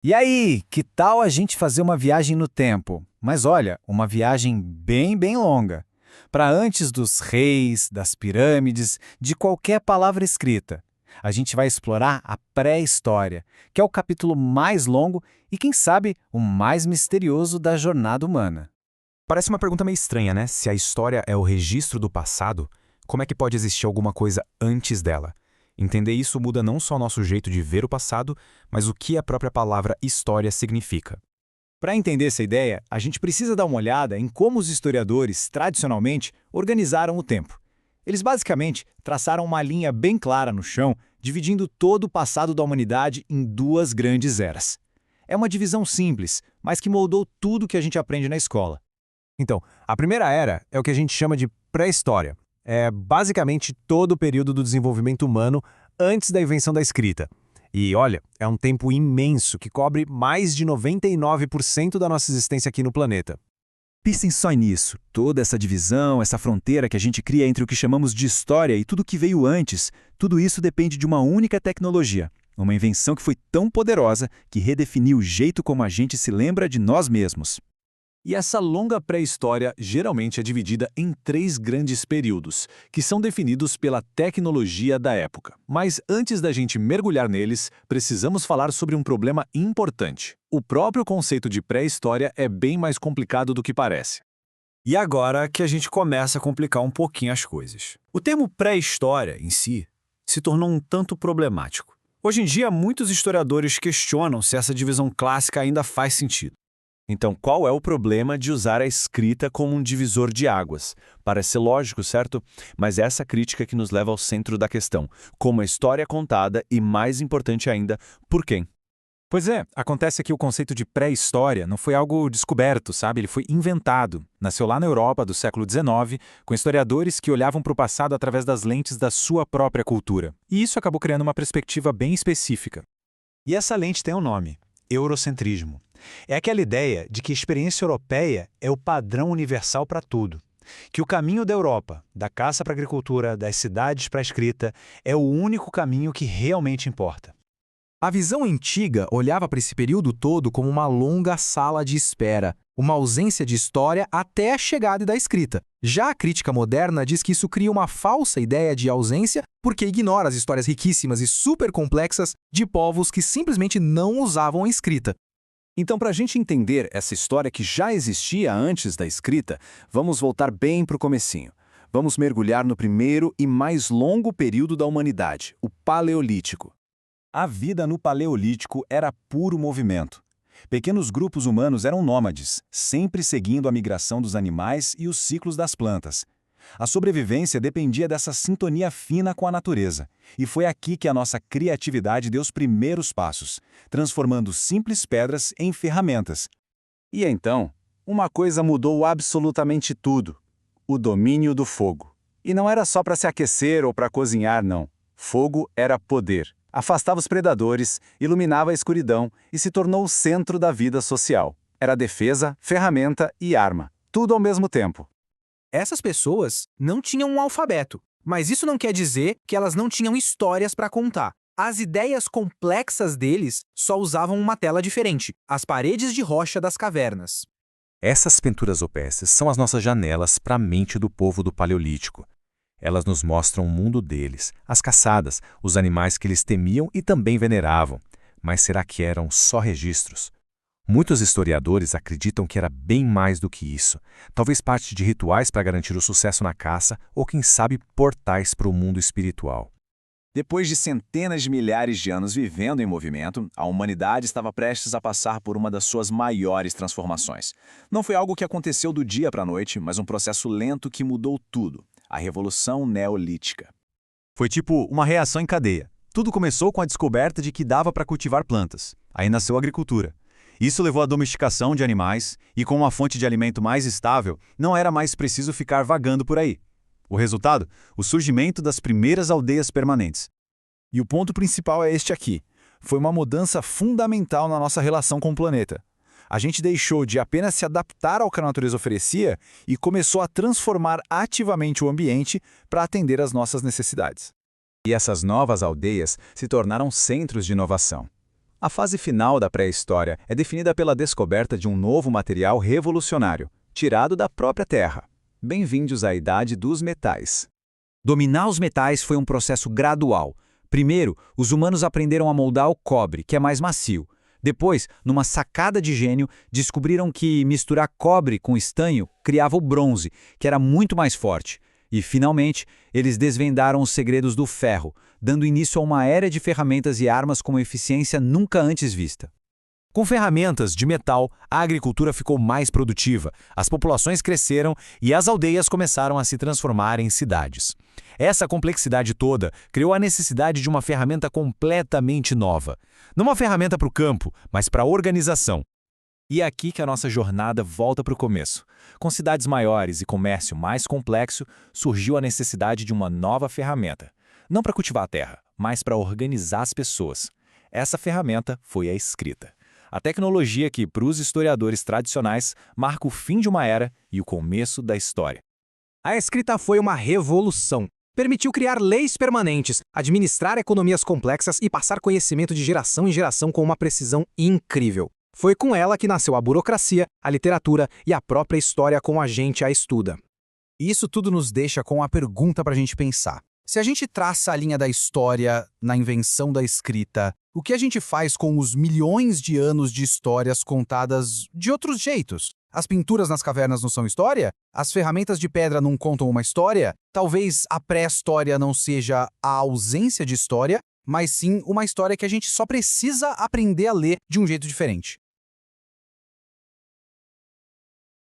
E aí, que tal a gente fazer uma viagem no tempo? Mas olha, uma viagem bem longa. Para antes dos reis, das pirâmides, de qualquer palavra escrita. A gente vai explorar a pré-história, que é o capítulo mais longo e, quem sabe, o mais misterioso da jornada humana. Parece uma pergunta meio estranha, né? Se a história é o registro do passado, como é que pode existir alguma coisa antes dela? Entender isso muda não só nosso jeito de ver o passado, mas o que a própria palavra história significa. Para entender essa ideia, a gente precisa dar uma olhada em como os historiadores, tradicionalmente, organizaram o tempo. Eles basicamente traçaram uma linha bem clara no chão, dividindo todo o passado da humanidade em duas grandes eras. É uma divisão simples, mas que moldou tudo que a gente aprende na escola. Então, a primeira era é o que a gente chama de pré-história. É basicamente todo o período do desenvolvimento humano antes da invenção da escrita. E olha, é um tempo imenso que cobre mais de 99% da nossa existência aqui no planeta. Pensem só nisso, toda essa divisão, essa fronteira que a gente cria entre o que chamamos de história e tudo que veio antes, tudo isso depende de uma única tecnologia, uma invenção que foi tão poderosa que redefiniu o jeito como a gente se lembra de nós mesmos. E essa longa pré-história geralmente é dividida em três grandes períodos, que são definidos pela tecnologia da época. Mas antes da gente mergulhar neles, precisamos falar sobre um problema importante. O próprio conceito de pré-história é bem mais complicado do que parece. E agora que a gente começa a complicar um pouquinho as coisas. O termo pré-história, em si, se tornou um tanto problemático. Hoje em dia, muitos historiadores questionam se essa divisão clássica ainda faz sentido. Então, qual é o problema de usar a escrita como um divisor de águas? Parece lógico, certo? Mas é essa crítica que nos leva ao centro da questão. Como a história é contada e, mais importante ainda, por quem? Pois é, acontece que o conceito de pré-história não foi algo descoberto, sabe? Ele foi inventado. Nasceu lá na Europa do século XIX, com historiadores que olhavam para o passado através das lentes da sua própria cultura. E isso acabou criando uma perspectiva bem específica. E essa lente tem um nome: eurocentrismo. É aquela ideia de que a experiência europeia é o padrão universal para tudo. Que o caminho da Europa, da caça para a agricultura, das cidades para a escrita, é o único caminho que realmente importa. A visão antiga olhava para esse período todo como uma longa sala de espera, uma ausência de história até a chegada da escrita. Já a crítica moderna diz que isso cria uma falsa ideia de ausência porque ignora as histórias riquíssimas e super complexas de povos que simplesmente não usavam a escrita. Então, para a gente entender essa história que já existia antes da escrita, vamos voltar bem para o comecinho. Vamos mergulhar no primeiro e mais longo período da humanidade, o Paleolítico. A vida no Paleolítico era puro movimento. Pequenos grupos humanos eram nômades, sempre seguindo a migração dos animais e os ciclos das plantas. A sobrevivência dependia dessa sintonia fina com a natureza, e foi aqui que a nossa criatividade deu os primeiros passos, transformando simples pedras em ferramentas. E então, uma coisa mudou absolutamente tudo: o domínio do fogo. E não era só para se aquecer ou para cozinhar, não. Fogo era poder. Afastava os predadores, iluminava a escuridão e se tornou o centro da vida social. Era defesa, ferramenta e arma, tudo ao mesmo tempo. Essas pessoas não tinham um alfabeto, mas isso não quer dizer que elas não tinham histórias para contar. As ideias complexas deles só usavam uma tela diferente, as paredes de rocha das cavernas. Essas pinturas rupestres são as nossas janelas para a mente do povo do Paleolítico. Elas nos mostram o mundo deles, as caçadas, os animais que eles temiam e também veneravam. Mas será que eram só registros? Muitos historiadores acreditam que era bem mais do que isso. Talvez parte de rituais para garantir o sucesso na caça ou, quem sabe, portais para o mundo espiritual. Depois de centenas de milhares de anos vivendo em movimento, a humanidade estava prestes a passar por uma das suas maiores transformações. Não foi algo que aconteceu do dia para a noite, mas um processo lento que mudou tudo: a Revolução Neolítica. Foi tipo uma reação em cadeia. Tudo começou com a descoberta de que dava para cultivar plantas. Aí nasceu a agricultura. Isso levou à domesticação de animais e, com uma fonte de alimento mais estável, não era mais preciso ficar vagando por aí. O resultado? O surgimento das primeiras aldeias permanentes. E o ponto principal é este aqui. Foi uma mudança fundamental na nossa relação com o planeta. A gente deixou de apenas se adaptar ao que a natureza oferecia e começou a transformar ativamente o ambiente para atender às nossas necessidades. E essas novas aldeias se tornaram centros de inovação. A fase final da pré-história é definida pela descoberta de um novo material revolucionário, tirado da própria Terra. Bem-vindos à Idade dos Metais. Dominar os metais foi um processo gradual. Primeiro, os humanos aprenderam a moldar o cobre, que é mais macio. Depois, numa sacada de gênio, descobriram que misturar cobre com estanho criava o bronze, que era muito mais forte. E, finalmente, eles desvendaram os segredos do ferro, dando início a uma era de ferramentas e armas com eficiência nunca antes vista. Com ferramentas de metal, a agricultura ficou mais produtiva, as populações cresceram e as aldeias começaram a se transformar em cidades. Essa complexidade toda criou a necessidade de uma ferramenta completamente nova. Não uma ferramenta para o campo, mas para a organização. E é aqui que a nossa jornada volta para o começo. Com cidades maiores e comércio mais complexo, surgiu a necessidade de uma nova ferramenta. Não para cultivar a terra, mas para organizar as pessoas. Essa ferramenta foi a escrita. A tecnologia que, para os historiadores tradicionais, marca o fim de uma era e o começo da história. A escrita foi uma revolução. Permitiu criar leis permanentes, administrar economias complexas e passar conhecimento de geração em geração com uma precisão incrível. Foi com ela que nasceu a burocracia, a literatura e a própria história como a gente a estuda. Isso tudo nos deixa com a pergunta para a gente pensar. Se a gente traça a linha da história na invenção da escrita, o que a gente faz com os milhões de anos de histórias contadas de outros jeitos? As pinturas nas cavernas não são história? As ferramentas de pedra não contam uma história? Talvez a pré-história não seja a ausência de história, mas sim uma história que a gente só precisa aprender a ler de um jeito diferente.